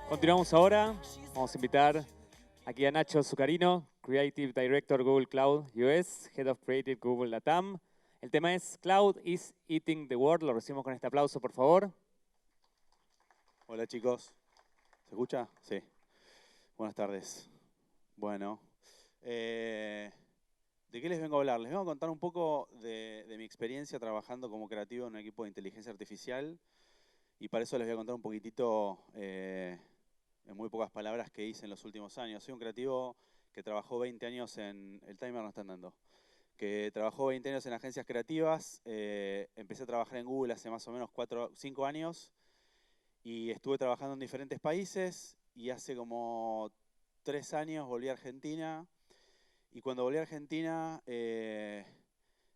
Continuamos ahora. Vamos a invitar aquí a Nacho Zucarino, Creative Director Google Cloud US, Head of Creative Google LATAM. El tema es Cloud is Eating the World. Lo recibimos con este aplauso, por favor. Hola chicos, ¿se escucha? Sí. Buenas tardes. Bueno, ¿de qué les vengo a hablar? Les vengo a contar un poco de mi experiencia trabajando como creativo en un equipo de inteligencia artificial y para eso les voy a contar un poquitito, en muy pocas palabras, qué hice en los últimos años. Soy un creativo que trabajó 20 años en... El timer no está andando. Que trabajó 20 años en agencias creativas. Empecé a trabajar en Google hace más o menos 5 años y estuve trabajando en diferentes países y hace como 3 años volví a Argentina y cuando volví a Argentina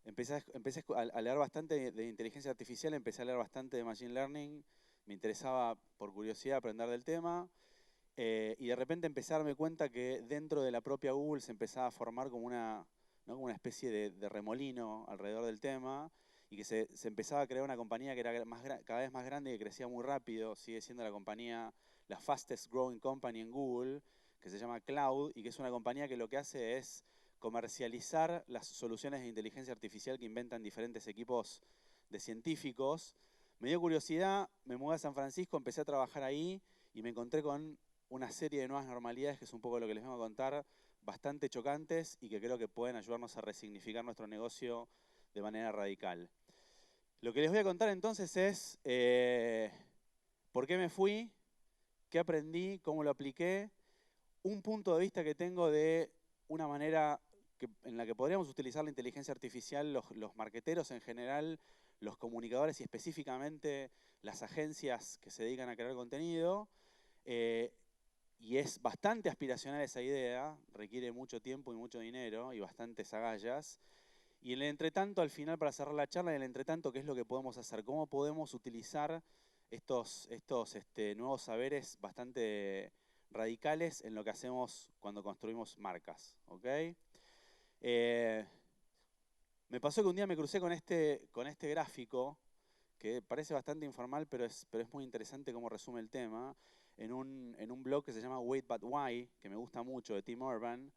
empecé a leer bastante de inteligencia artificial, empecé a leer bastante de machine learning, me interesaba por curiosidad aprender del tema y de repente empecé a darme cuenta que dentro de la propia Google se empezaba a formar como una, ¿no? Como una especie de remolino alrededor del tema y que se empezaba a crear una compañía que era cada vez más grande y que crecía muy rápido. Sigue siendo la compañía, la fastest growing company en Google, que se llama Cloud y que es una compañía que lo que hace es comercializar las soluciones de inteligencia artificial que inventan diferentes equipos de científicos. Me dio curiosidad, me mudé a San Francisco, empecé a trabajar ahí y me encontré con una serie de nuevas normalidades, que es un poco lo que les vengo a contar, bastante chocantes y que creo que pueden ayudarnos a resignificar nuestro negocio de manera radical. Lo que les voy a contar entonces es por qué me fui, qué aprendí, cómo lo apliqué, un punto de vista que tengo de una manera en la que podríamos utilizar la inteligencia artificial los marqueteros en general, los comunicadores y específicamente las agencias que se dedican a crear contenido. Eh, y es bastante aspiracional esa idea, requiere mucho tiempo y mucho dinero y bastantes agallas. Y en el entretanto, al final, para cerrar la charla, en el entretanto, ¿qué es lo que podemos hacer? ¿Cómo podemos utilizar estos nuevos saberes bastante radicales en lo que hacemos cuando construimos marcas? ¿Ok? Eh, Me pasó que un día me crucé con este gráfico, que parece bastante informal, pero es muy interesante cómo resume el tema, en un blog que se llama Wait But Why, que me gusta mucho, de Tim Urban.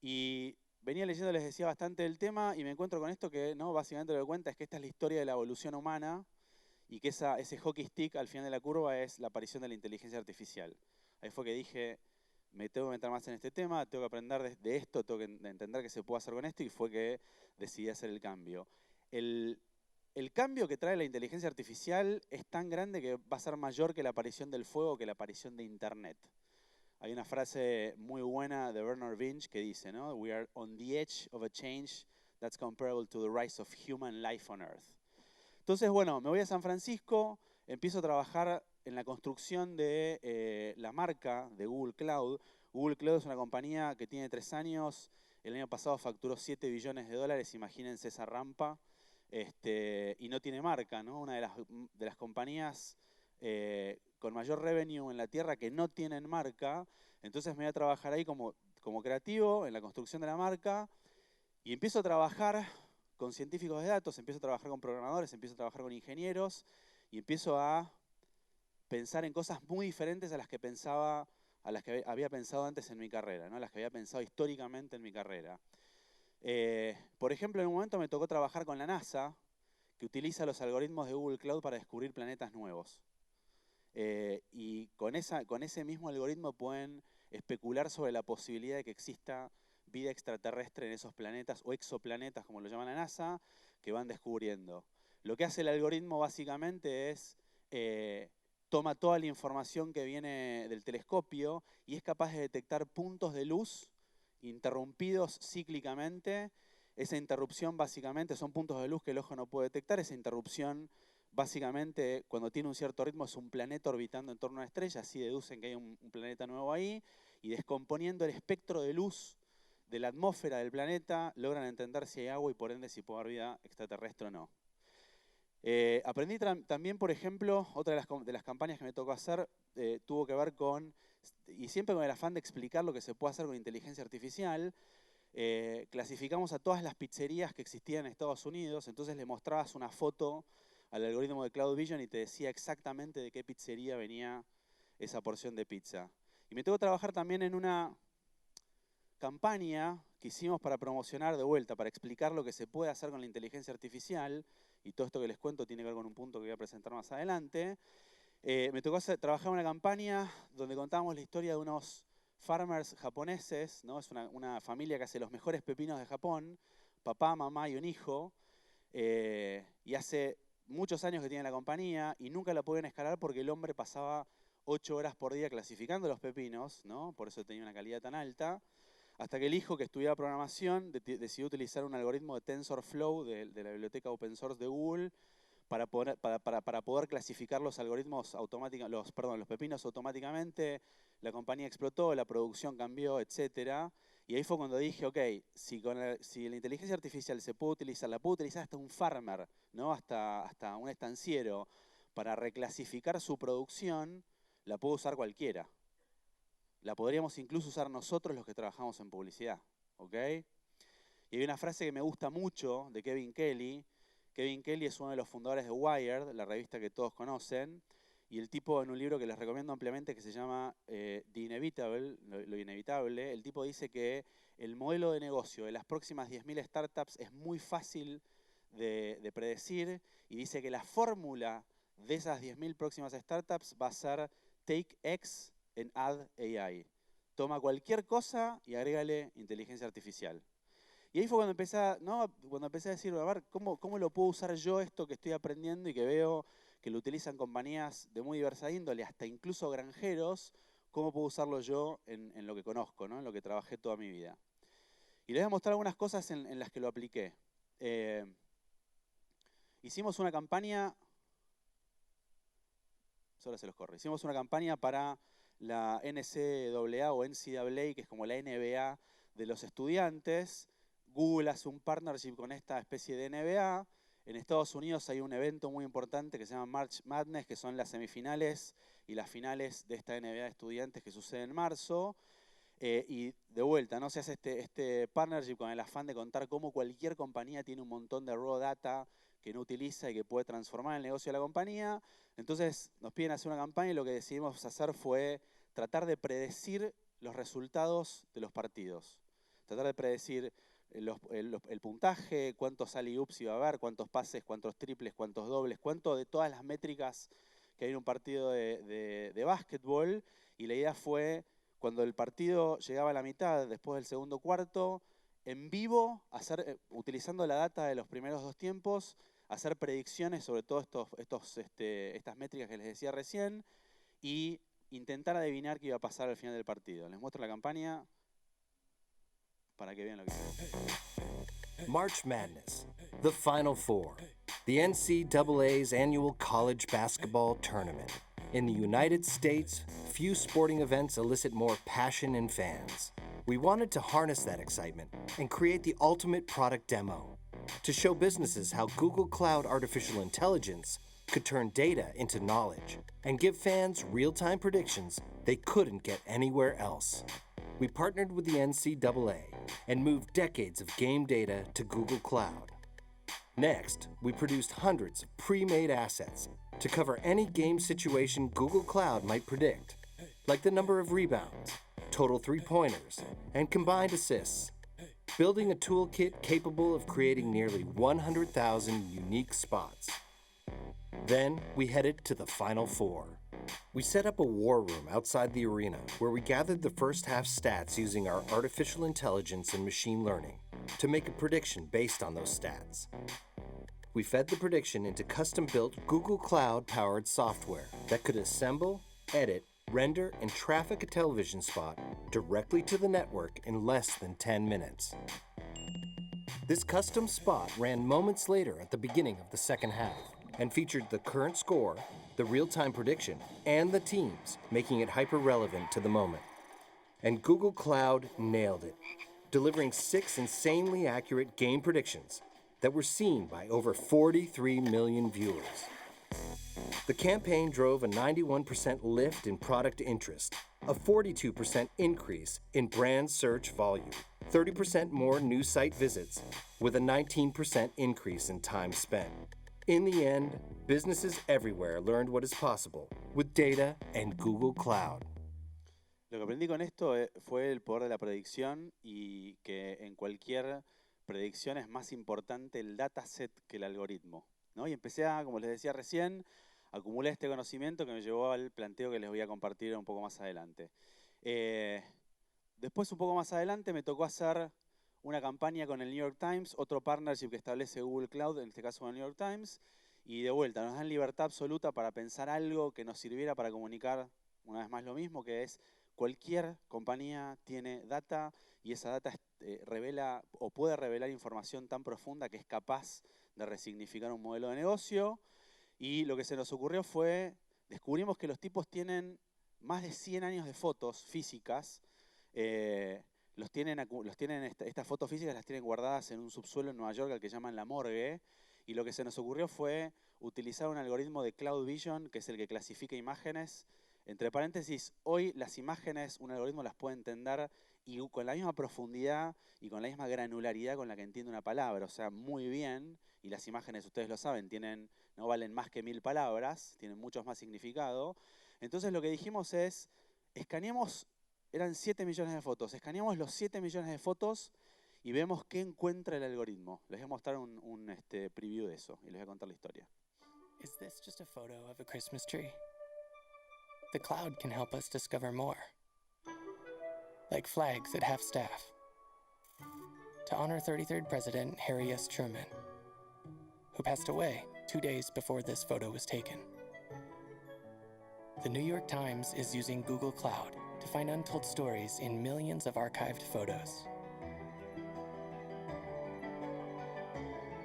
Y venía leyendo, les decía, bastante del tema y me encuentro con esto que, ¿no? Básicamente lo que cuenta es que esta es la historia de la evolución humana y que ese hockey stick al final de la curva es la aparición de la inteligencia artificial. Ahí fue que dije, me tengo que meter más en este tema, tengo que aprender de esto, tengo que entender qué se puede hacer con esto y fue que decidí hacer el cambio. El, el cambio que trae la inteligencia artificial es tan grande que va a ser mayor que la aparición del fuego, que la aparición de Internet. Hay una frase muy buena de Bernard Vinge que dice, ¿no? We are on the edge of a change that's comparable to the rise of human life on Earth. Entonces, bueno, me voy a San Francisco, empiezo a trabajar en la construcción de la marca de Google Cloud. Google Cloud es una compañía que tiene 3 años, el año pasado facturó 7 billones de dólares, imagínense esa rampa, y no tiene marca, ¿no? Una de las compañías con mayor revenue en la tierra que no tienen marca. Entonces me voy a trabajar ahí como creativo en la construcción de la marca y empiezo a trabajar con científicos de datos, empiezo a trabajar con programadores, empiezo a trabajar con ingenieros y empiezo a pensar en cosas muy diferentes a las que había pensado antes en mi carrera, ¿no? A las que había pensado históricamente en mi carrera. Por ejemplo, en un momento me tocó trabajar con la NASA, que utiliza los algoritmos de Google Cloud para descubrir planetas nuevos. Y con ese mismo algoritmo pueden especular sobre la posibilidad de que exista vida extraterrestre en esos planetas o exoplanetas, como lo llaman la NASA, que van descubriendo. Lo que hace el algoritmo básicamente es toma toda la información que viene del telescopio y es capaz de detectar puntos de luz interrumpidos cíclicamente. Esa interrupción básicamente son puntos de luz que el ojo no puede detectar. Esa interrupción básicamente cuando tiene un cierto ritmo es un planeta orbitando en torno a una estrella, así deducen que hay un planeta nuevo ahí, y descomponiendo el espectro de luz de la atmósfera del planeta logran entender si hay agua y por ende si puede haber vida extraterrestre o no. Aprendí también, por ejemplo, otra de las campañas que me tocó hacer tuvo que ver con, y siempre con el afán de explicar lo que se puede hacer con inteligencia artificial, clasificamos a todas las pizzerías que existían en Estados Unidos, entonces le mostrabas una foto al algoritmo de Cloud Vision y te decía exactamente de qué pizzería venía esa porción de pizza. Y me tocó trabajar también en una campaña que hicimos para promocionar de vuelta, para explicar lo que se puede hacer con la inteligencia artificial, y todo esto que les cuento tiene que ver con un punto que voy a presentar más adelante. Me tocó trabajar en una campaña donde contábamos la historia de unos farmers japoneses, ¿no? Es una familia que hace los mejores pepinos de Japón, papá, mamá y un hijo, y hace muchos años que tiene la compañía y nunca la pudieron escalar porque el hombre pasaba 8 horas por día clasificando los pepinos, ¿no? Por eso tenía una calidad tan alta, hasta que el hijo, que estudiaba programación, decidió utilizar un algoritmo de TensorFlow de la biblioteca open source de Google para poder clasificar los algoritmos automáticos, los pepinos automáticamente. La compañía explotó, la producción cambió, etc. Y ahí fue cuando dije, ok, si la inteligencia artificial se puede utilizar, la puede utilizar hasta un farmer, ¿no? hasta un estanciero, para reclasificar su producción, la puede usar cualquiera. La podríamos incluso usar nosotros los que trabajamos en publicidad, ¿ok? Y hay una frase que me gusta mucho de Kevin Kelly. Kevin Kelly es uno de los fundadores de Wired, la revista que todos conocen, y el tipo, en un libro que les recomiendo ampliamente que se llama The Inevitable, lo inevitable, el tipo dice que el modelo de negocio de las próximas 10.000 startups es muy fácil de predecir, y dice que la fórmula de esas 10.000 próximas startups va a ser take X and add AI. Toma cualquier cosa y agrégale inteligencia artificial. Y ahí fue cuando empecé a decir, a ver, ¿cómo lo puedo usar yo esto que estoy aprendiendo y que veo que lo utilizan compañías de muy diversa índole, hasta incluso granjeros? ¿Cómo puedo usarlo yo en lo que conozco, ¿no? En lo que trabajé toda mi vida? Y les voy a mostrar algunas cosas en las que lo apliqué. Hicimos una campaña, solo se los corre, hicimos una campaña para la NCAA o NCAA, que es como la NBA de los estudiantes. Google hace un partnership con esta especie de NBA. En Estados Unidos hay un evento muy importante que se llama March Madness, que son las semifinales y las finales de esta NBA de estudiantes que sucede en marzo. Y de vuelta, ¿no? Se hace este partnership con el afán de contar cómo cualquier compañía tiene un montón de raw data que no utiliza y que puede transformar el negocio de la compañía. Entonces nos piden hacer una campaña y lo que decidimos hacer fue tratar de predecir los resultados de los partidos. Tratar de predecir el puntaje, cuántos alley-oops iba a haber, cuántos pases, cuántos triples, cuántos dobles, cuánto de todas las métricas que hay en un partido de básquetbol. Y la idea fue, cuando el partido llegaba a la mitad, después del segundo cuarto, en vivo, utilizando la data de los primeros 2 tiempos, hacer predicciones sobre todas estas métricas que les decía recién y intentar adivinar qué iba a pasar al final del partido. Les muestro la campaña para que vean lo que es. March Madness, the Final Four, the NCAA's annual college basketball tournament. In the United States, few sporting events elicit more passion in fans. We wanted to harness that excitement and create the ultimate product demo to show businesses how Google Cloud Artificial Intelligence could turn data into knowledge and give fans real-time predictions they couldn't get anywhere else. We partnered with the NCAA and moved decades of game data to Google Cloud. Next, we produced hundreds of pre-made assets to cover any game situation Google Cloud might predict, like the number of rebounds, total three-pointers, and combined assists, building a toolkit capable of creating nearly 100,000 unique spots. Then we headed to the Final Four. We set up a war room outside the arena where we gathered the first half stats using our artificial intelligence and machine learning to make a prediction based on those stats. We fed the prediction into custom-built Google Cloud-powered software that could assemble, edit, render, and traffic a television spot directly to the network in less than 10 minutes. This custom spot ran moments later at the beginning of the second half and featured the current score, the real-time prediction, and the teams, making it hyper-relevant to the moment. And Google Cloud nailed it, delivering 6 insanely accurate game predictions that were seen by over 43 million viewers. The campaign drove a 91% lift in product interest, a 42% increase in brand search volume, 30% more new site visits, with a 19% increase in time spent. In the end, businesses everywhere learned what is possible with data and Google Cloud. Lo que aprendí con esto fue el poder de la predicción y que en cualquier predicción es más importante el dataset que el algoritmo, ¿no? Y empecé a, como les decía recién, acumular este conocimiento que me llevó al planteo que les voy a compartir un poco más adelante. Después, un poco más adelante, me tocó hacer una campaña con el New York Times, otro partnership que establece Google Cloud, en este caso con el New York Times, y de vuelta, nos dan libertad absoluta para pensar algo que nos sirviera para comunicar, una vez más lo mismo, que es cualquier compañía tiene data y esa data revela o puede revelar información tan profunda que es capaz de resignificar un modelo de negocio. Y lo que se nos ocurrió fue, descubrimos que los tipos tienen más de 100 años de fotos físicas. Estas fotos físicas las tienen guardadas en un subsuelo en Nueva York al que llaman la morgue. Y lo que se nos ocurrió fue utilizar un algoritmo de Cloud Vision, que es el que clasifica imágenes. Entre paréntesis, hoy las imágenes, un algoritmo las puede entender y con la misma profundidad y con la misma granularidad con la que entiende una palabra. O sea, muy bien. Y las imágenes, ustedes lo saben, no valen más que 1000 palabras, tienen mucho más significado. Entonces lo que dijimos es, escaneemos, eran 7 millones de fotos, escaneemos los 7 millones de fotos y vemos qué encuentra el algoritmo. Les voy a mostrar un preview de eso y les voy a contar la historia. Is this just a photo of a Christmas tree? The cloud can help us discover more, like flags at half-staff, to honor 33rd President Harry S. Truman, who passed away 2 days before this photo was taken. The New York Times is using Google Cloud to find untold stories in millions of archived photos.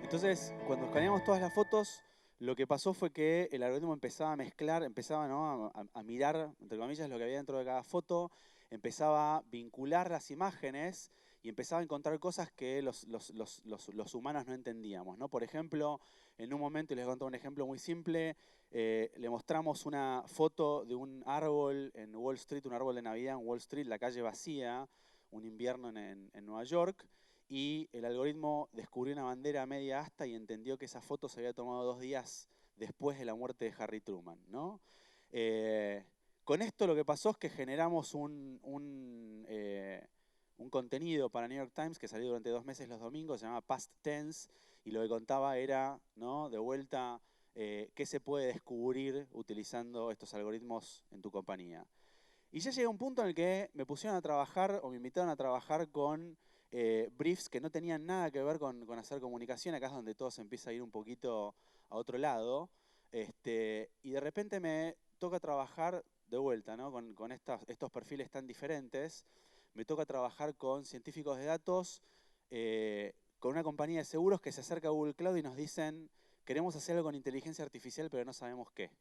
Entonces, cuando escaneamos todas las fotos, lo que pasó fue que el algoritmo empezaba a mezclar, empezaba, ¿no?, a mirar, entre comillas, lo que había dentro de cada foto, empezaba a vincular las imágenes y empezaba a encontrar cosas que los humanos no entendíamos, ¿no? Por ejemplo, en un momento, y les voy a contar un ejemplo muy simple, le mostramos una foto de un árbol en Wall Street, un árbol de Navidad en Wall Street, la calle vacía, un invierno en Nueva York, y el algoritmo descubrió una bandera media asta y entendió que esa foto se había tomado 2 días después de la muerte de Harry Truman, ¿no? Con esto lo que pasó es que generamos un contenido para New York Times que salió durante 2 meses los domingos, se llama Past Tense, y lo que contaba era, ¿no?, de vuelta, qué se puede descubrir utilizando estos algoritmos en tu compañía. Y ya llegué a un punto en el que me pusieron a trabajar, o me invitaron a trabajar con briefs que no tenían nada que ver con hacer comunicación. Acá es donde todo se empieza a ir un poquito a otro lado. Y de repente me toca trabajar de vuelta, ¿no?, con estos perfiles tan diferentes. Me toca trabajar con científicos de datos, con una compañía de seguros que se acerca a Google Cloud y nos dicen, queremos hacer algo con inteligencia artificial, pero no sabemos qué.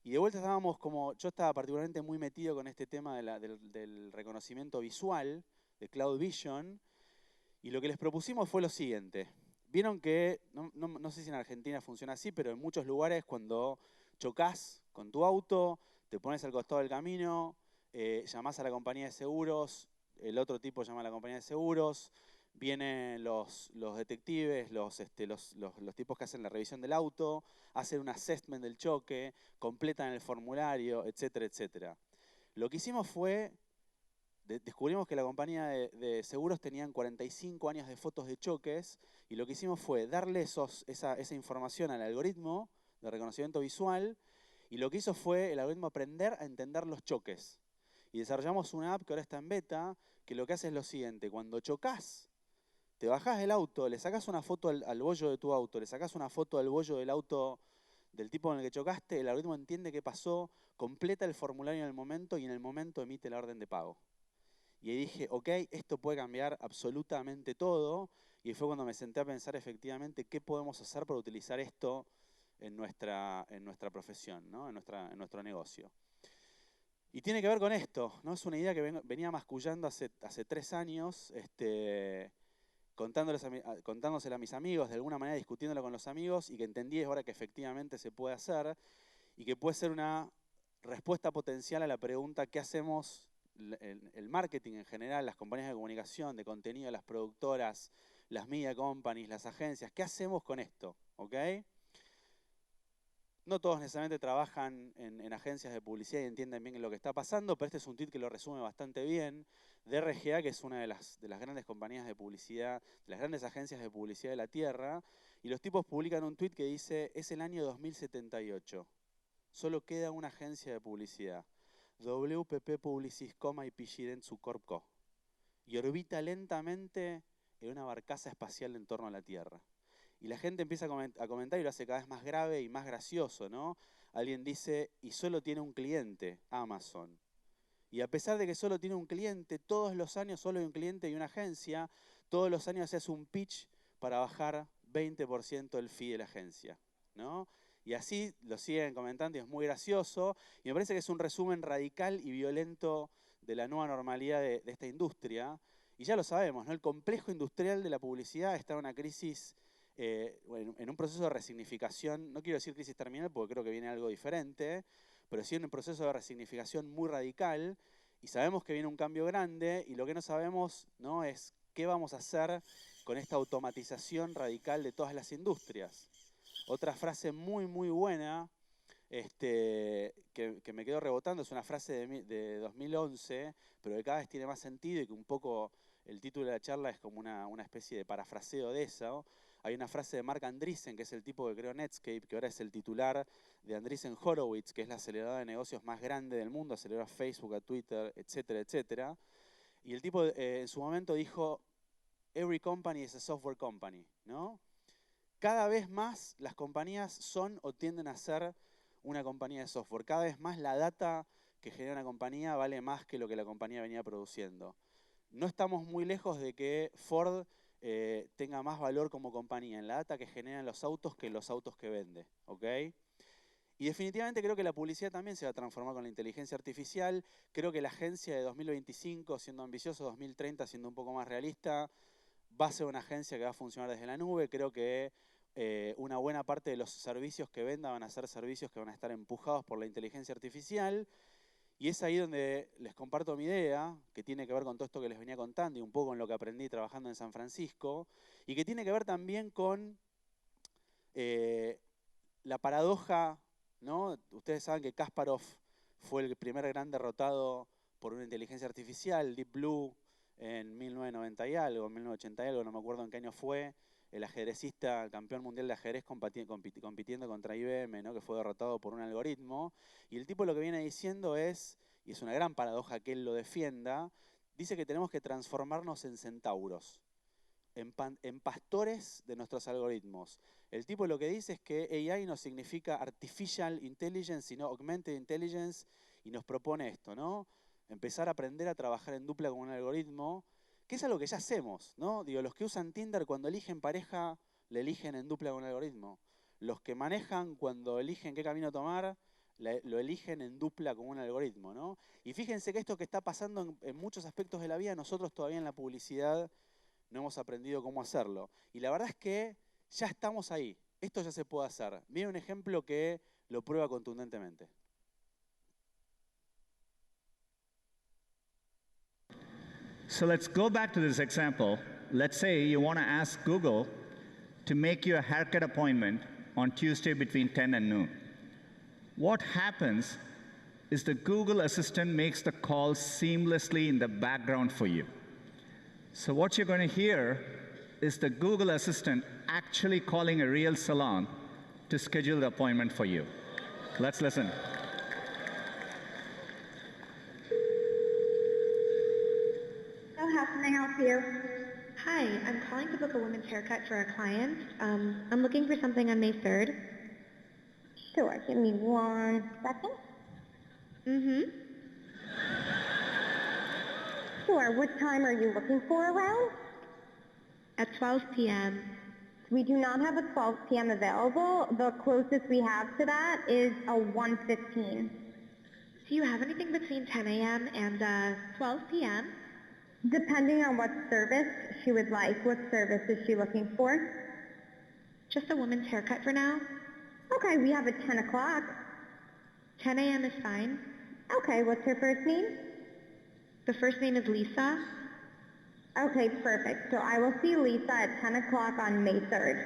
Y de vuelta yo estaba particularmente muy metido con este tema del reconocimiento visual, de Cloud Vision, y lo que les propusimos fue lo siguiente. Vieron que, no sé si en Argentina funciona así, pero en muchos lugares cuando chocas con tu auto, te pones al costado del camino, llamás a la compañía de seguros, el otro tipo llama a la compañía de seguros, vienen los detectives, los tipos que hacen la revisión del auto, hacen un assessment del choque, completan el formulario, etcétera, etcétera. Lo que hicimos fue, descubrimos que la compañía de seguros tenían 45 años de fotos de choques, y lo que hicimos fue darle esa información al algoritmo de reconocimiento visual, y lo que hizo fue el algoritmo aprender a entender los choques. Y desarrollamos una app que ahora está en beta, que lo que hace es lo siguiente: cuando chocas, te bajás del auto, le sacás una foto al bollo de tu auto, le sacás una foto al bollo del auto del tipo en el que chocaste, el algoritmo entiende qué pasó, completa el formulario en el momento y en el momento emite la orden de pago. Y ahí dije, ok, esto puede cambiar absolutamente todo, y fue cuando me senté a pensar efectivamente qué podemos hacer para utilizar esto en nuestra profesión, ¿no?, en nuestro negocio. Y tiene que ver con esto, ¿no? Es una idea que venía mascullando hace 3 años, contándosela a mis amigos, de alguna manera discutiéndola con los amigos, y que entendí ahora que efectivamente se puede hacer, y que puede ser una respuesta potencial a la pregunta ¿qué hacemos? El marketing en general, las compañías de comunicación, de contenido, las productoras, las media companies, las agencias, ¿qué hacemos con esto? ¿Okay? No todos necesariamente trabajan en agencias de publicidad y entienden bien lo que está pasando, pero este es un tweet que lo resume bastante bien, de RGA, que es una de las grandes compañías de publicidad, de las grandes agencias de publicidad de la Tierra, y los tipos publican un tweet que dice, es el año 2078, solo queda una agencia de publicidad, WPP Publicis, IPG Dentsu Corp Co, y orbita lentamente en una barcaza espacial en torno a la Tierra. Y la gente empieza a comentar y lo hace cada vez más grave y más gracioso, ¿no? Alguien dice, y solo tiene un cliente, Amazon. Y a pesar de que solo tiene un cliente, todos los años solo hay un cliente y una agencia, todos los años se hace un pitch para bajar 20% el fee de la agencia, ¿no? Y así lo siguen comentando y es muy gracioso. Y me parece que es un resumen radical y violento de la nueva normalidad de esta industria. Y ya lo sabemos, ¿no? El complejo industrial de la publicidad está en una crisis, en un proceso de resignificación, no quiero decir crisis terminal porque creo que viene algo diferente, pero sí en un proceso de resignificación muy radical, y sabemos que viene un cambio grande, y lo que no sabemos, ¿no?, es qué vamos a hacer con esta automatización radical de todas las industrias. Otra frase muy, muy buena, que me quedó rebotando, es una frase de 2011, pero que cada vez tiene más sentido y que un poco el título de la charla es como una especie de parafraseo de eso. Hay una frase de Marc Andreessen, que es el tipo que creó Netscape, que ahora es el titular de Andreessen Horowitz, que es la aceleradora de negocios más grande del mundo, aceleró a Facebook, a Twitter, etcétera, etcétera. Y el tipo en su momento dijo, every company is a software company, ¿no? Cada vez más las compañías son o tienden a ser una compañía de software. Cada vez más la data que genera una compañía vale más que lo que la compañía venía produciendo. No estamos muy lejos de que Ford tenga más valor como compañía en la data que generan los autos que en los autos que vende, ¿ok? Y definitivamente creo que la publicidad también se va a transformar con la inteligencia artificial. Creo que la agencia de 2025, siendo ambicioso, 2030, siendo un poco más realista, va a ser una agencia que va a funcionar desde la nube. Creo que una buena parte de los servicios que venda van a ser servicios que van a estar empujados por la inteligencia artificial. Y es ahí donde les comparto mi idea, que tiene que ver con todo esto que les venía contando y un poco con lo que aprendí trabajando en San Francisco, y que tiene que ver también con la paradoja, ¿no? Ustedes saben que Kasparov fue el primer gran derrotado por una inteligencia artificial, Deep Blue, en 1990 y algo, 1980 y algo, no me acuerdo en qué año fue, el ajedrecista, el campeón mundial de ajedrez compitiendo contra IBM, ¿no?, que fue derrotado por un algoritmo. Y el tipo lo que viene diciendo es, y es una gran paradoja que él lo defienda, dice que tenemos que transformarnos en centauros, en pastores de nuestros algoritmos. El tipo lo que dice es que AI no significa Artificial Intelligence, sino Augmented Intelligence, y nos propone esto, ¿no? Empezar a aprender a trabajar en dupla con un algoritmo, que es algo que ya hacemos, ¿no? Digo, los que usan Tinder cuando eligen pareja, le eligen en dupla con un algoritmo. Los que manejan cuando eligen qué camino tomar, lo eligen en dupla con un algoritmo, ¿no? Y fíjense que esto que está pasando en muchos aspectos de la vida, nosotros todavía en la publicidad no hemos aprendido cómo hacerlo. Y la verdad es que ya estamos ahí. Esto ya se puede hacer. Miren un ejemplo que lo prueba contundentemente. So let's go back to this example. Let's say you want to ask Google to make you a haircut appointment on Tuesday between 10 and noon. What happens is the Google Assistant makes the call seamlessly in the background for you. So what you're going to hear is the Google Assistant actually calling a real salon to schedule the appointment for you. Let's listen. How can I help you? Hi, I'm calling to book a woman's haircut for a client. I'm looking for something on May 3rd. Sure, give me 1 second. Mm-hmm. Sure, what time are you looking for around? At 12 p.m. We do not have a 12 p.m. available. The closest we have to that is a 1:15. Do you have anything between 10 a.m. and 12 p.m.? Depending on what service she would like. What service is she looking for? Just a woman's haircut for now. Okay, we have a 10 o'clock. 10 a.m. is fine. Okay, what's her first name? The first name is Lisa. Okay, perfect. So I will see Lisa at 10 o'clock on May 3rd.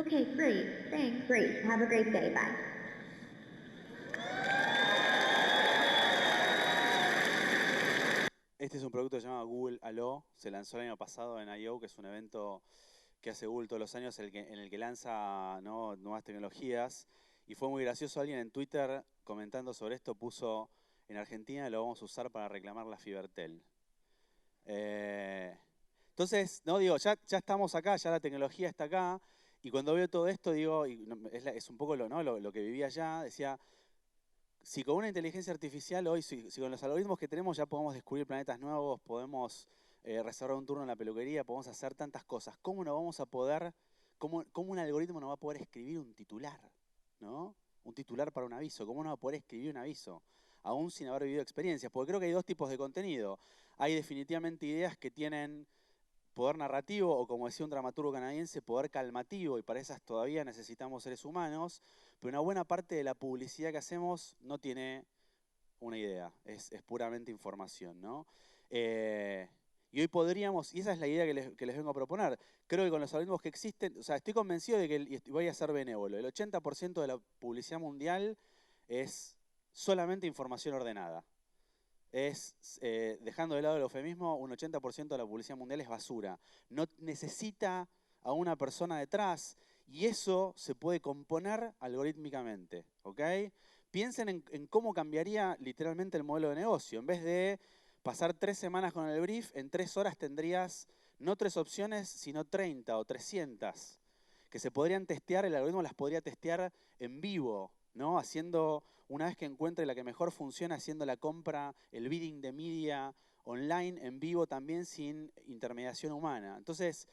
Okay, great. Thanks. Great. Have a great day. Bye. Este es un producto que se llama Google Allo. Se lanzó el año pasado en I.O., que es un evento que hace Google todos los años en el que lanza, ¿no?, nuevas tecnologías. Y fue muy gracioso, alguien en Twitter comentando sobre esto puso, en Argentina lo vamos a usar para reclamar la Fibertel. Entonces, no digo, ya estamos acá, ya la tecnología está acá, y cuando veo todo esto, digo, y es un poco lo que vivía allá, decía, si con una inteligencia artificial hoy, si con los algoritmos que tenemos ya podemos descubrir planetas nuevos, podemos reservar un turno en la peluquería, podemos hacer tantas cosas, ¿cómo no vamos a poder, cómo un algoritmo no va a poder escribir un titular, ¿no? Un titular para un aviso, ¿cómo no va a poder escribir un aviso? Aún sin haber vivido experiencias, porque creo que hay dos tipos de contenido. Hay definitivamente ideas que tienen poder narrativo, o como decía un dramaturgo canadiense, poder calmativo, y para esas todavía necesitamos seres humanos, pero una buena parte de la publicidad que hacemos no tiene una idea, es puramente información, ¿no? Y hoy podríamos, y esa es la idea que les vengo a proponer, creo que con los algoritmos que existen, o sea, estoy convencido de que, y voy a ser benévolo, el 80% de la publicidad mundial es solamente información ordenada. Dejando de lado el eufemismo, un 80% de la publicidad mundial es basura. No necesita a una persona detrás, y eso se puede componer algorítmicamente, ¿ok? Piensen en cómo cambiaría literalmente el modelo de negocio. En vez de pasar 3 semanas con el brief, en 3 horas tendrías no 3 opciones, sino 30 o 300 que se podrían testear, el algoritmo las podría testear en vivo, ¿no? Haciendo, una vez que encuentre la que mejor funciona, haciendo la compra, el bidding de media online en vivo también sin intermediación humana. Entonces,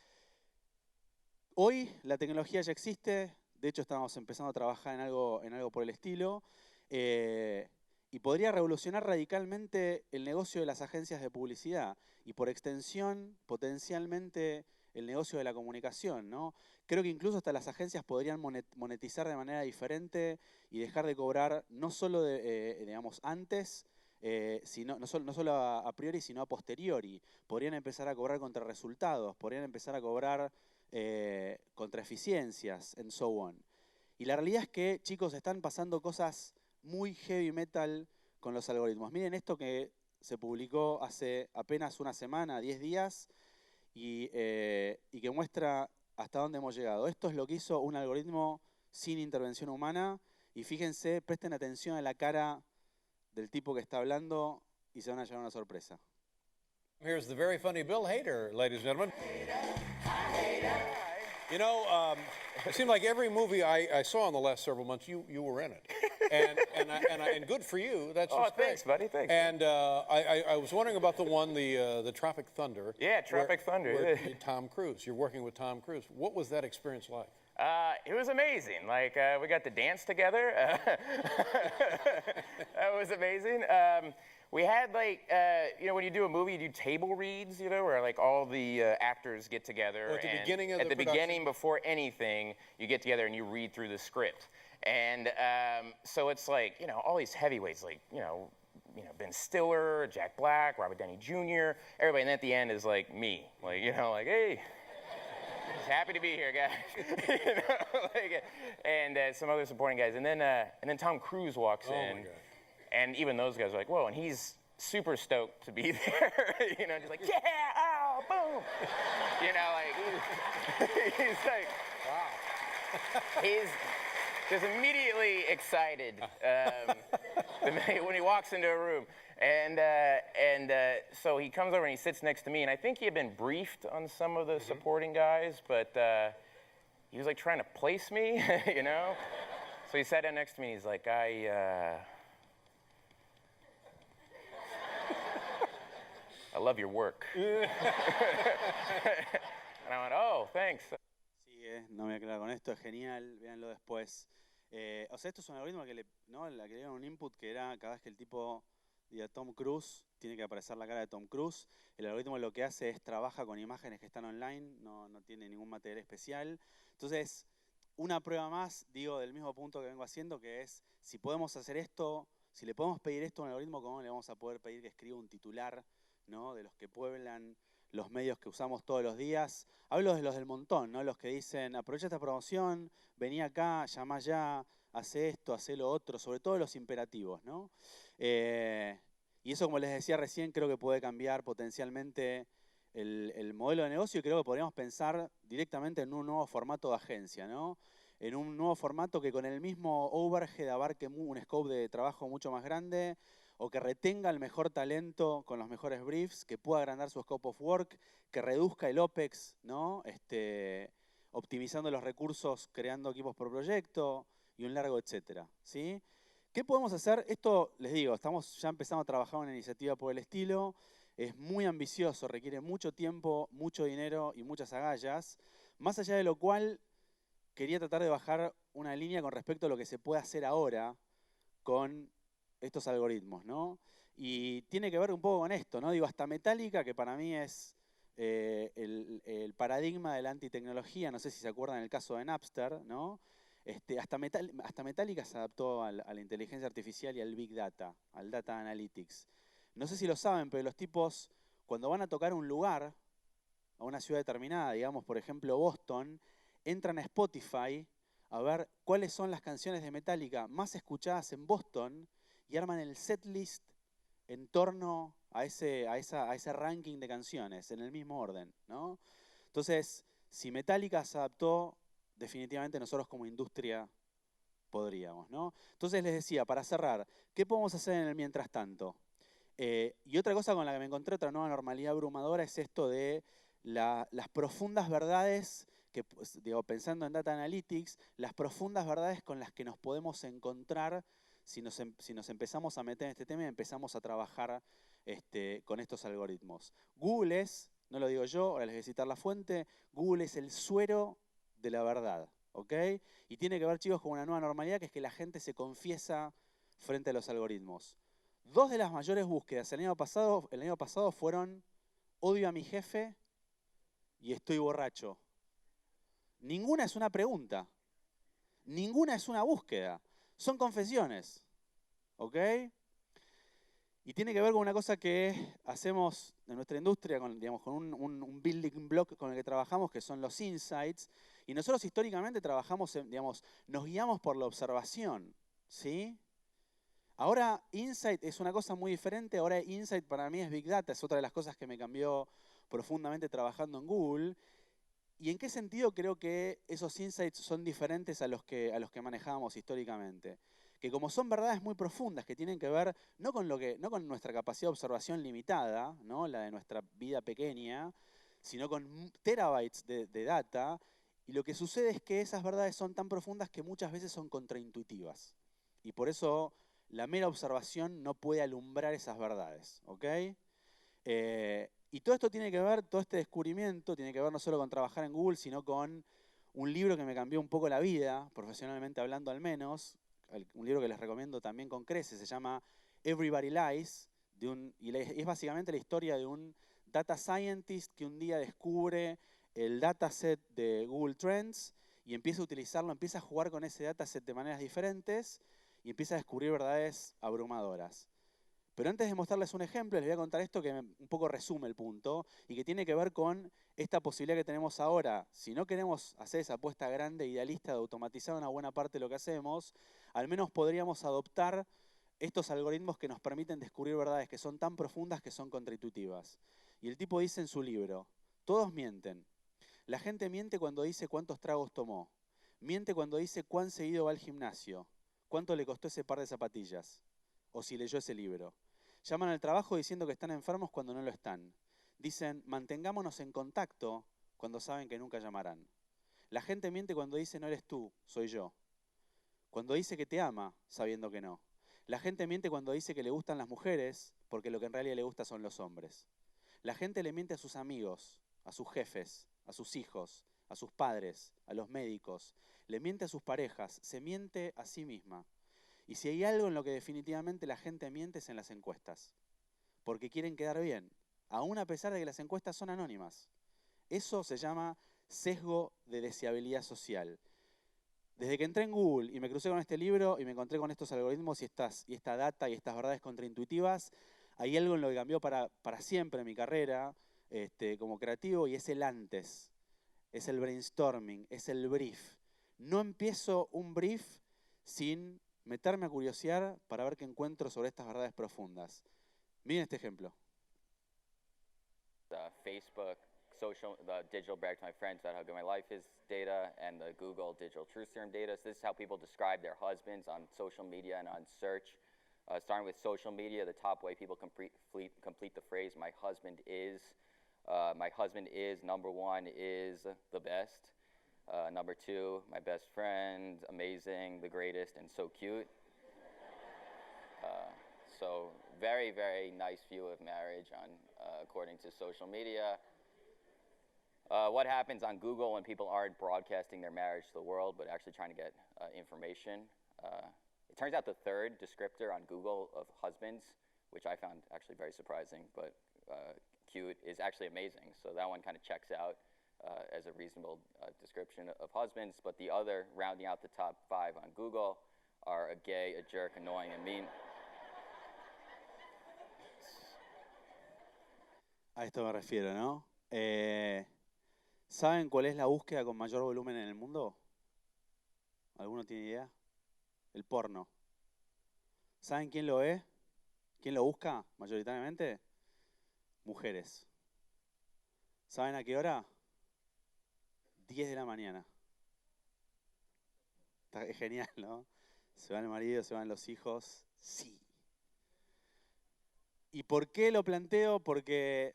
hoy la tecnología ya existe, de hecho estamos empezando a trabajar en algo por el estilo, y podría revolucionar radicalmente el negocio de las agencias de publicidad y por extensión, potencialmente, el negocio de la comunicación, ¿no? Creo que incluso hasta las agencias podrían monetizar de manera diferente y dejar de cobrar no solo digamos, antes, no solo a priori, sino a posteriori. Podrían empezar a cobrar contra resultados, podrían empezar a cobrar contra eficiencias, and so on. Y la realidad es que, chicos, están pasando cosas muy heavy metal con los algoritmos. Miren esto que se publicó hace apenas una semana, 10 días, y que muestra hasta dónde hemos llegado. Esto es lo que hizo un algoritmo sin intervención humana, y fíjense, presten atención a la cara del tipo que está hablando y se van a llevar una sorpresa. Here's the very funny Bill Hader, ladies and gentlemen. You know, it seemed like every movie I saw in the last several months, you were in it, and good for you. That's just great. Thanks, buddy. Thanks. And I was wondering about the Tropic Thunder. Yeah, Tropic Thunder. Where Tom Cruise. You're working with Tom Cruise. What was that experience like? It was amazing. Like we got to dance together. That was amazing. We had like, you know, when you do a movie, you do table reads, you know, where like all the actors get together. Well, at the beginning of the production? Beginning, before anything, you get together and you read through the script. And so it's like, you know, all these heavyweights, like, you know, Ben Stiller, Jack Black, Robert Downey Jr., everybody. And then at the end is like me, like, you know, like, hey, just happy to be here, guys. You know, like, and some other supporting guys. And then Tom Cruise walks in. Oh my God. And even those guys are like, whoa, and he's super stoked to be there, you know, just like, yeah, oh, boom. You know, like, he's like, wow. He's just immediately excited when he walks into a room. And so he comes over and he sits next to me, and I think he had been briefed on some of the supporting guys, but he was like trying to place me, you know? So he sat down next to me, and he's like, I love your work. And I went, oh, thanks. Sí, no me voy a quedar con esto, es genial, véanlo después. O sea, esto es un algoritmo que le dieron un input que era cada vez que el tipo diga Tom Cruise, tiene que aparecer la cara de Tom Cruise. El algoritmo lo que hace es trabaja con imágenes que están online, no tiene ningún material especial. Entonces, una prueba más, digo, del mismo punto que vengo haciendo, que es, si podemos hacer esto, si le podemos pedir esto a un algoritmo, ¿cómo le vamos a poder pedir que escriba un titular, ¿no?, de los que pueblan los medios que usamos todos los días? Hablo de los del montón, ¿no? Los que dicen, aprovecha esta promoción, vení acá, llama ya, hace esto, hace lo otro, sobre todo los imperativos, ¿no? Y eso, como les decía recién, creo que puede cambiar potencialmente el modelo de negocio y creo que podríamos pensar directamente en un nuevo formato de agencia, ¿no? En un nuevo formato que con el mismo overhead abarque un scope de trabajo mucho más grande o que retenga el mejor talento con los mejores briefs, que pueda agrandar su scope of work, que reduzca el OPEX, ¿no? Optimizando los recursos, creando equipos por proyecto y un largo etcétera, ¿sí? ¿Qué podemos hacer? Esto, les digo, estamos ya empezando a trabajar en una iniciativa por el estilo. Es muy ambicioso, requiere mucho tiempo, mucho dinero y muchas agallas. Más allá de lo cual, quería tratar de bajar una línea con respecto a lo que se puede hacer ahora con estos algoritmos, ¿no? Y tiene que ver un poco con esto, ¿no? Digo, hasta Metallica, que para mí es el paradigma de la antitecnología, no sé si se acuerdan del caso de Napster, ¿no? Hasta Metallica se adaptó a la inteligencia artificial y al Big Data, al Data Analytics. No sé si lo saben, pero los tipos, cuando van a tocar un lugar, a una ciudad determinada, digamos, por ejemplo, Boston, entran a Spotify a ver cuáles son las canciones de Metallica más escuchadas en Boston y arman el setlist en torno a ese ranking de canciones, en el mismo orden, ¿no? Entonces, si Metallica se adaptó, definitivamente nosotros como industria podríamos, ¿no? Entonces les decía, para cerrar, ¿qué podemos hacer en el mientras tanto? Y otra cosa con la que me encontré, otra nueva normalidad abrumadora, es esto de las profundas verdades, que, pues, digo, pensando en Data Analytics, las profundas verdades con las que nos podemos encontrar si nos empezamos a meter en este tema y empezamos a trabajar con estos algoritmos. Google es, no lo digo yo, ahora les voy a citar la fuente, Google es el suero de la verdad, ¿ok? Y tiene que ver, chicos, con una nueva normalidad, que es que la gente se confiesa frente a los algoritmos. Dos de las mayores búsquedas el año pasado fueron odio a mi jefe y estoy borracho. Ninguna es una pregunta. Ninguna es una búsqueda. Son confesiones. ¿Ok? Y tiene que ver con una cosa que hacemos en nuestra industria, digamos, con un building block con el que trabajamos, que son los insights. Y nosotros históricamente trabajamos, digamos, nos guiamos por la observación. ¿Sí? Ahora Insight es una cosa muy diferente, ahora Insight para mí es Big Data, es otra de las cosas que me cambió profundamente trabajando en Google. ¿Y en qué sentido creo que esos insights son diferentes a los que manejábamos históricamente? Que como son verdades muy profundas, que tienen que ver no con nuestra capacidad de observación limitada, ¿no? La de nuestra vida pequeña, sino con terabytes de data, y lo que sucede es que esas verdades son tan profundas que muchas veces son contraintuitivas. Y por eso la mera observación no puede alumbrar esas verdades, ¿ok? Y todo esto tiene que ver, todo este descubrimiento tiene que ver no solo con trabajar en Google, sino con un libro que me cambió un poco la vida, profesionalmente hablando al menos, un libro que les recomiendo también con creces, se llama Everybody Lies, y es básicamente la historia de un data scientist que un día descubre el dataset de Google Trends y empieza a utilizarlo, empieza a jugar con ese dataset de maneras diferentes y empieza a descubrir verdades abrumadoras. Pero antes de mostrarles un ejemplo, les voy a contar esto que un poco resume el punto y que tiene que ver con esta posibilidad que tenemos ahora. Si no queremos hacer esa apuesta grande idealista de automatizar una buena parte de lo que hacemos, al menos podríamos adoptar estos algoritmos que nos permiten descubrir verdades que son tan profundas que son contraintuitivas. Y el tipo dice en su libro, todos mienten. La gente miente cuando dice cuántos tragos tomó. Miente cuando dice cuán seguido va al gimnasio. Cuánto le costó ese par de zapatillas. O si leyó ese libro. Llaman al trabajo diciendo que están enfermos cuando no lo están. Dicen, mantengámonos en contacto cuando saben que nunca llamarán. La gente miente cuando dice no eres tú, soy yo. Cuando dice que te ama, sabiendo que no. La gente miente cuando dice que le gustan las mujeres, porque lo que en realidad le gusta son los hombres. La gente le miente a sus amigos, a sus jefes, a sus hijos, a sus padres, a los médicos. Le miente a sus parejas, se miente a sí misma. Y si hay algo en lo que definitivamente la gente miente es en las encuestas. Porque quieren quedar bien, aún a pesar de que las encuestas son anónimas. Eso se llama sesgo de deseabilidad social. Desde que entré en Google y me crucé con este libro y me encontré con estos algoritmos y esta data y estas verdades contraintuitivas, hay algo en lo que cambió para siempre mi carrera como creativo y es el antes. Es el brainstorming, es el brief. No empiezo un brief sin meterme a curiosear para ver qué encuentro sobre estas verdades profundas. Miren este ejemplo. Facebook, the digital brag to my friends about how good my life is data, and the Google digital truth serum data. So this is how people describe their husbands on social media and on search. Starting with social media, the top way people complete the phrase, my husband is, number one is the best. Number two, my best friend, amazing, the greatest, and so cute. So very, very nice view of marriage on, according to social media. What happens on Google when people aren't broadcasting their marriage to the world, but actually trying to get information? It turns out the third descriptor on Google of husbands, which I found actually very surprising, but cute, is actually amazing. So that one kind of checks out as a reasonable description of husbands. But the other, rounding out the top 5 on Google, are a gay, a jerk, annoying, and mean. A esto me refiero, ¿no? ¿Saben cuál es la búsqueda con mayor volumen en el mundo? ¿Alguno tiene idea? El porno. ¿Saben quién lo es? ¿Quién lo busca mayoritariamente? Mujeres. ¿Saben a qué hora? 10 de la mañana. Es genial, ¿no? Se va el marido, se van los hijos. Sí. ¿Y por qué lo planteo? Porque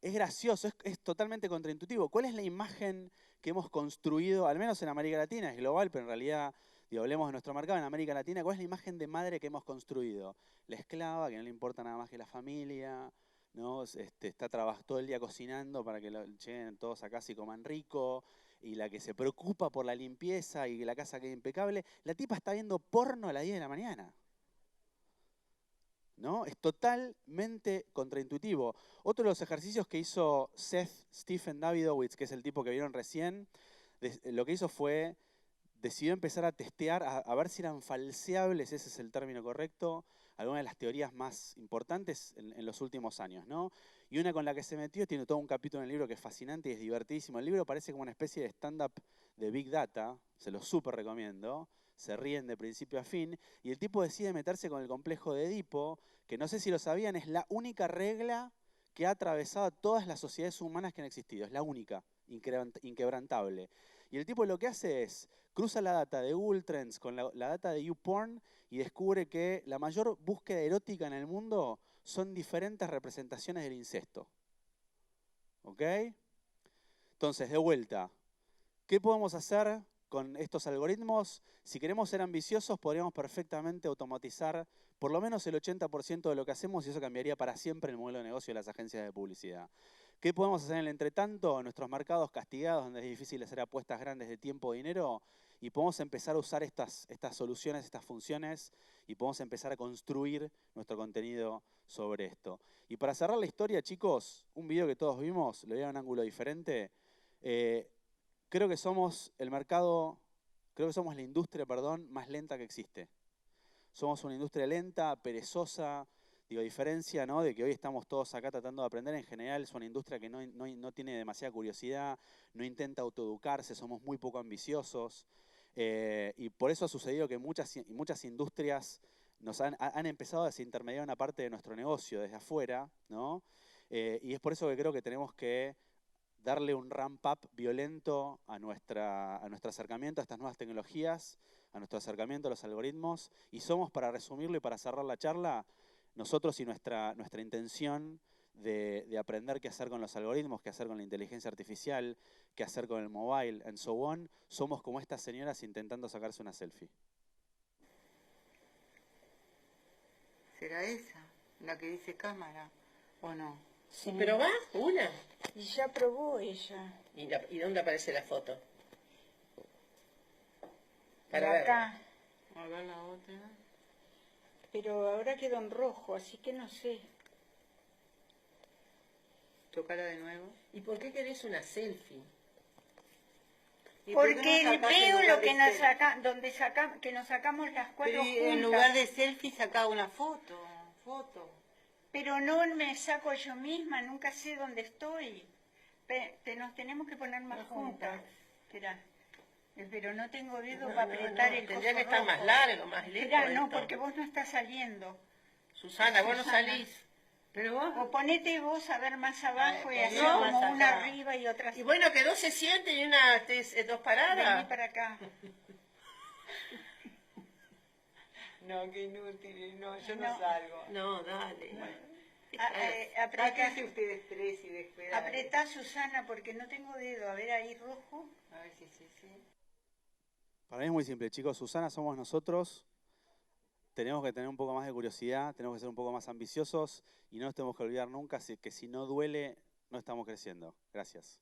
es gracioso, es totalmente contraintuitivo. ¿Cuál es la imagen que hemos construido, al menos en América Latina, es global, pero en realidad, digo, hablemos de nuestro mercado en América Latina, cuál es la imagen de madre que hemos construido? La esclava, que no le importa nada más que la familia, ¿no? Está todo el día cocinando para que lleguen todos a casa y coman rico, y la que se preocupa por la limpieza y que la casa quede impecable. La tipa está viendo porno a las 10 de la mañana. ¿No? Es totalmente contraintuitivo. Otro de los ejercicios que hizo Seth Stephen Davidowitz, que es el tipo que vieron recién, lo que hizo fue, decidió empezar a testear, a ver si eran falseables, ese es el término correcto, algunas de las teorías más importantes en los últimos años, ¿no? Y una con la que se metió, tiene todo un capítulo en el libro que es fascinante y es divertidísimo. El libro parece como una especie de stand-up de Big Data, se lo súper recomiendo. Se ríen de principio a fin, y el tipo decide meterse con el complejo de Edipo, que no sé si lo sabían, es la única regla que ha atravesado todas las sociedades humanas que han existido, es la única, inquebrantable. Y el tipo lo que hace es, cruza la data de Google Trends con la data de YouPorn y descubre que la mayor búsqueda erótica en el mundo son diferentes representaciones del incesto. ¿Ok? Entonces, de vuelta, ¿qué podemos hacer con estos algoritmos? Si queremos ser ambiciosos, podríamos perfectamente automatizar por lo menos el 80% de lo que hacemos y eso cambiaría para siempre el modelo de negocio de las agencias de publicidad. ¿Qué podemos hacer en el entretanto? En nuestros mercados castigados, donde es difícil hacer apuestas grandes de tiempo y dinero, y podemos empezar a usar estas soluciones, estas funciones, y podemos empezar a construir nuestro contenido sobre esto. Y para cerrar la historia, chicos, un video que todos vimos, lo voy a dar un ángulo diferente. Creo que somos la industria, más lenta que existe. Somos una industria lenta, perezosa, digo, a diferencia, ¿no?, de que hoy estamos todos acá tratando de aprender. En general es una industria que no tiene demasiada curiosidad, no intenta autoeducarse, somos muy poco ambiciosos. Y por eso ha sucedido que muchas industrias nos han empezado a desintermediar una parte de nuestro negocio desde afuera, ¿no? Y es por eso que creo que tenemos que darle un ramp-up violento a nuestro acercamiento a estas nuevas tecnologías, a nuestro acercamiento a los algoritmos, y somos, para resumirlo y para cerrar la charla, nosotros y nuestra intención de aprender qué hacer con los algoritmos, qué hacer con la inteligencia artificial, qué hacer con el mobile, and so on, somos como estas señoras intentando sacarse una selfie. ¿Será esa la que dice cámara o no? Sí, pero va una. Y ya probó ella. ¿Y dónde aparece la foto? Para acá. A ver la otra. Pero ahora quedó en rojo, así que no sé. Tócala de nuevo. ¿Y por qué querés una selfie? Porque veo lo que nos que nos sacamos las cuatro juntas. En lugar de selfie sacaba una foto. Pero no me saco yo misma, nunca sé dónde estoy. Nos tenemos que poner más juntas. Espera. Pero no tengo dedo para apretar el Tendría que estar más largo, más lejos. Espera, no, porque vos no estás saliendo. Susana, vos no salís. Pero vos... O ponete vos a ver más abajo y hacer no, como más una acá. arriba y otra... Y bueno, que dos se sienten y una, dos paradas. Vení para acá. No, qué inútil, no, yo no salgo. No, dale. Apretá, ustedes tres y después... apretá, Susana, porque no tengo dedo. A ver ahí rojo. A ver si sí. Para mí es muy simple, chicos. Susana somos nosotros. Tenemos que tener un poco más de curiosidad, tenemos que ser un poco más ambiciosos y no nos tenemos que olvidar nunca que si no duele, no estamos creciendo. Gracias.